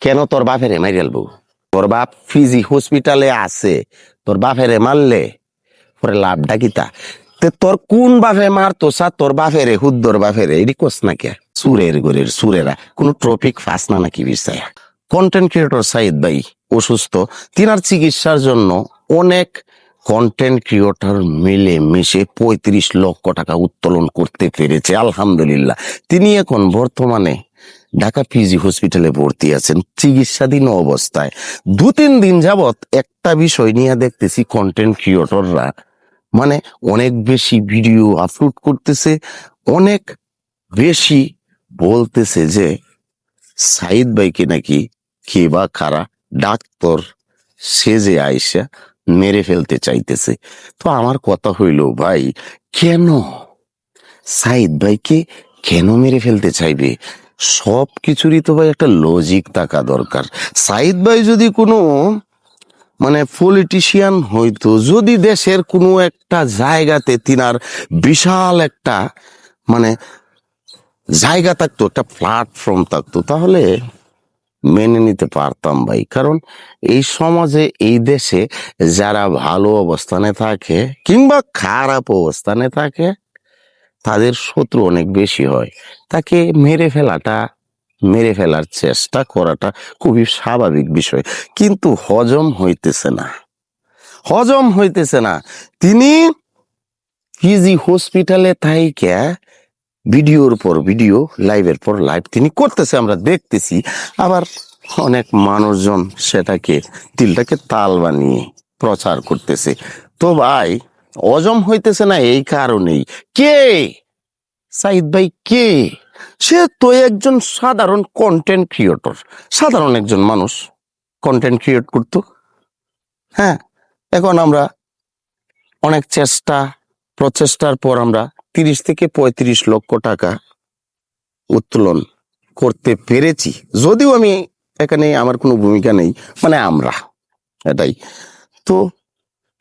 কেন তোর বাপেরে মাইরালবো? তোর বাপ ফিজি হসপিটালে আছে, তোর বাপেরে মারলে পরে লাভটা কিতা? তে তোর কোন বাপে মারতো সা তোর বাপেরে হুদ্দর বাপেরে এডি কোস না কে? সুরের গোরের সুরেরা কোনো ট্রপিক ফাস না নাকি বিষয়? কন্টেন্ট ক্রিয়েটর সাইদ ভাই অসুস্থ, তিনার চিকিৎসার জন্য অনেক কন্টেন্ট ক্রিয়েটর মিলে মিশে 35 লক্ষ টাকা উত্তোলন করতে পেরেছে, আলহামদুলিল্লাহ। তিনি এখন বর্তমানে ঢাকা পিজি হসপিটালে ভর্তি আছেন চিকিৎসাধীন অবস্থায়। 2-3 দিন যাবত একটা বিষয় নিয়ে দেখতেছি, কন্টেন্ট ক্রিয়েটররা মানে অনেক বেশি ভিডিও আপলোড করতেছে, অনেক বেশি বলতেছে যে সাইদ ভাইকে নাকি কে বা কারা ডাক্তার সেজে আইসা মেরে ফেলতে চাইতেছে। তো আমার কথা হইল ভাই, কেন সাইদ ভাইকে কেন মেরে ফেলতে চাইবে? সব কিছুরই তো ভাই একটা লজিক থাকা দরকার। সাইদ ভাই যদি কোনো মানে পলিটিশিয়ান হইতো, যদি দেশের কোনো একটা জায়গাতে তিনার বিশাল একটা মানে জায়গা থাকতো, একটা প্ল্যাটফর্ম থাকতো, তাহলে মেনে নিতে পারতাম ভাই। কারণ এই সমাজে এই দেশে যারা ভালো অবস্থানে থাকে কিংবা খারাপ অবস্থানে থাকে তাদের শত্রু অনেক বেশি হয়। তাকে মেরে ফেলার চেষ্টা করাটা খুবই স্বাভাবিক বিষয়, কিন্তু হজম হইতেছে না। তিনি পিজি হসপিটালে থাইকা ভিডিওর পর ভিডিও, লাইভের পর লাইভ তিনি করতেছে, আমরা দেখতেছি। আবার অনেক মানুষজন সেটাকে তিলটাকে তাল বানিয়ে প্রচার করতেছে। তো ভাই, হজম হইতেছে না এই কারণেই। কে সাইদ ভাই? কে সে? তো একজন সাধারণ কন্টেন্ট ক্রিয়েটর, সাধারণ একজন মানুষ কন্টেন্ট ক্রিয়েট করতো। হ্যাঁ, এখন আমরা অনেক প্রচেষ্টার পর আমরা 30 থেকে 35 লক্ষ টাকা উত্তোলন করতে পেরেছি। যদিও আমি এখানে আমার কোনো ভূমিকা নেই, মানে আমরা এটাই তো।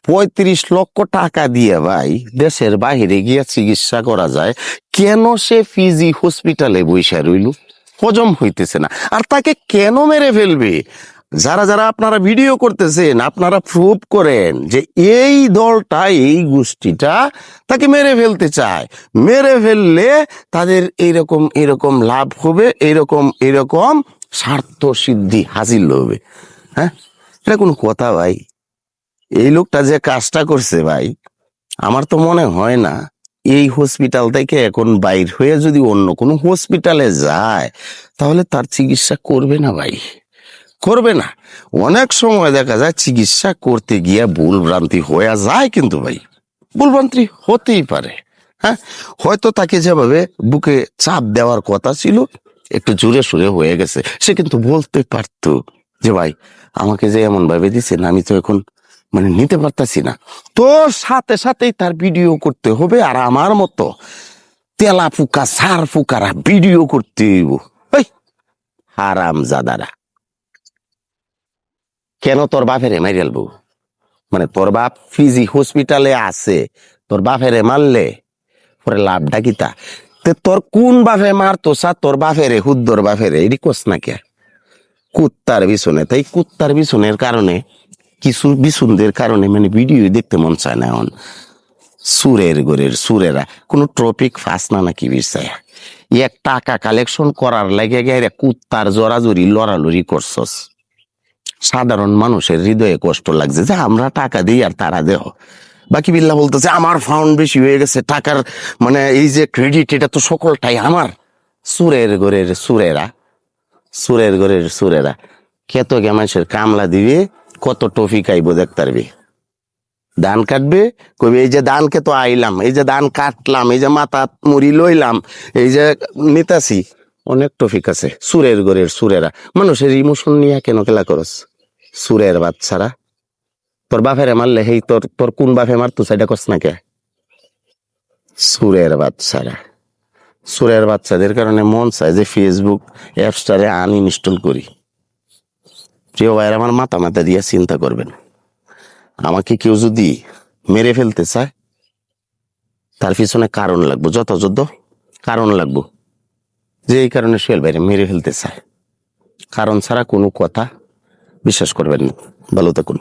35 লক্ষ টাকা দিয়ে ভাই দেশের বাহিরে গিয়ে চিকিৎসা করা যায়, কেন সে পিজি হসপিটালে বইসা রইল? হজম হইতেছে না। আর তাকে কেন মেরে ফেলবে? যারা যারা আপনারা ভিডিও করতেছেন, আপনারা প্রুভ করেন যে এই দলটা, এই গোষ্ঠীটা তাকে মেরে ফেলতে চায়। মেরে ফেললে তাদের এইরকম এরকম লাভ হবে, এরকম স্বার্থ সিদ্ধি হাসিল হবে। হ্যাঁ, এটা কোন কথা ভাই? এই লোকটা যে কাজটা করছে ভাই, আমার তো মনে হয় না এই হসপিটাল থেকে এখন বাইর হয়ে যদি অন্য কোনো হসপিটালে যায় তাহলে তার চিকিৎসা করবে না ভাই, করবে না। অনেক সময় দেখা যায় চিকিৎসা করতে গিয়ে ভুল ভ্রান্তি হয়ে যায়, কিন্তু ভাই ভুল ভ্রান্তি হতেই পারে। হ্যাঁ, হয়তো তাকে যেভাবে বুকে চাপ দেওয়ার কথা ছিল একটু জোরে সোরে হয়ে গেছে, সে কিন্তু বলতে পারতো যে ভাই আমাকে যে এমন ভাবে দিচ্ছেন আমি তো এখন মানে নিতে পারতাছি না। তো সাথে সাথেই তার ভিডিও করতে হবে, আর আমার মতো তেলা ফুকা সার ফুকারা ভিডিও করতে হইব। হারাম জাদারা, কেন তোর বাপেরে মাইরালবো? মানে তোর বাপ ফিজি হসপিটালে আছে, তোর বাপেরে মারলে পরে লাভটা কিতা? তে তোর কোন বাপে মারতো সা তোর বাপেরে হুদ্দর বাপেরে এডি কোস না কে? কুত্তার বিছনে, তাই কুত্তার বিছনের কারণে কিছু বিছুনদের কারণে মানে ভিডিও দেখতে মন চায় না এখন। সুরের গোরের সুরেরা কোনো ট্রপিক ফাস না নাকি বিষয়? এক টাকা কালেকশন করার লাগে গেলে কুত্তার জোরাজুরি লড়ালড়ি করছস। সাধারণ মানুষের হৃদয়ে কষ্ট লাগছে যে আমরা টাকা দিই আর তারা দেহ। বাকি বিল্লাহ বলতেছে আমার ফাউন্ড বেশি হয়ে গেছে, টাকার মানে এই যে ক্রেডিট এটা তো সকলটাই আমার। সুরের ঘরের সুরেরা কত গে মানুষের কামলা দিবে, কত টফি খাইবো দেখতারবি। ধান কাটবে, কবি এই যে ধানকে তো আইলাম, এই যে ধান কাটলাম, এই যে মাথা মুড়ি লইলাম, এই যে নিতাছি, অনেক টফিক আছে। সুরের ঘরের সুরেরা মানুষের ইমোশন নিয়ে কেন খেলা করস? সুরের বাচ্চারা, তোর বাপেরে মারলে হেই তোর তোর কোন বাপে মারতো সেটা কস না কে? সুরের বাচ্চারা, সুরের বাচ্চাদের কারণে মন চায় যে ফেসবুক অ্যাপসটারে আনইনস্টল করি। প্রিয় ভাইয়ের আমার, মাথা মাথা দিয়ে চিন্তা করবেন। আমাকে কেউ যদি মেরে ফেলতে চায় তার পিছনে কারণ লাগবো, যথাযথ কারণ লাগবো যে এই কারণে সোহেল ভাইরে মেরে ফেলতে চায়। কারণ ছাড়া কোনো কথা বিশ্বাস করবেন না। ভালো থাকুন।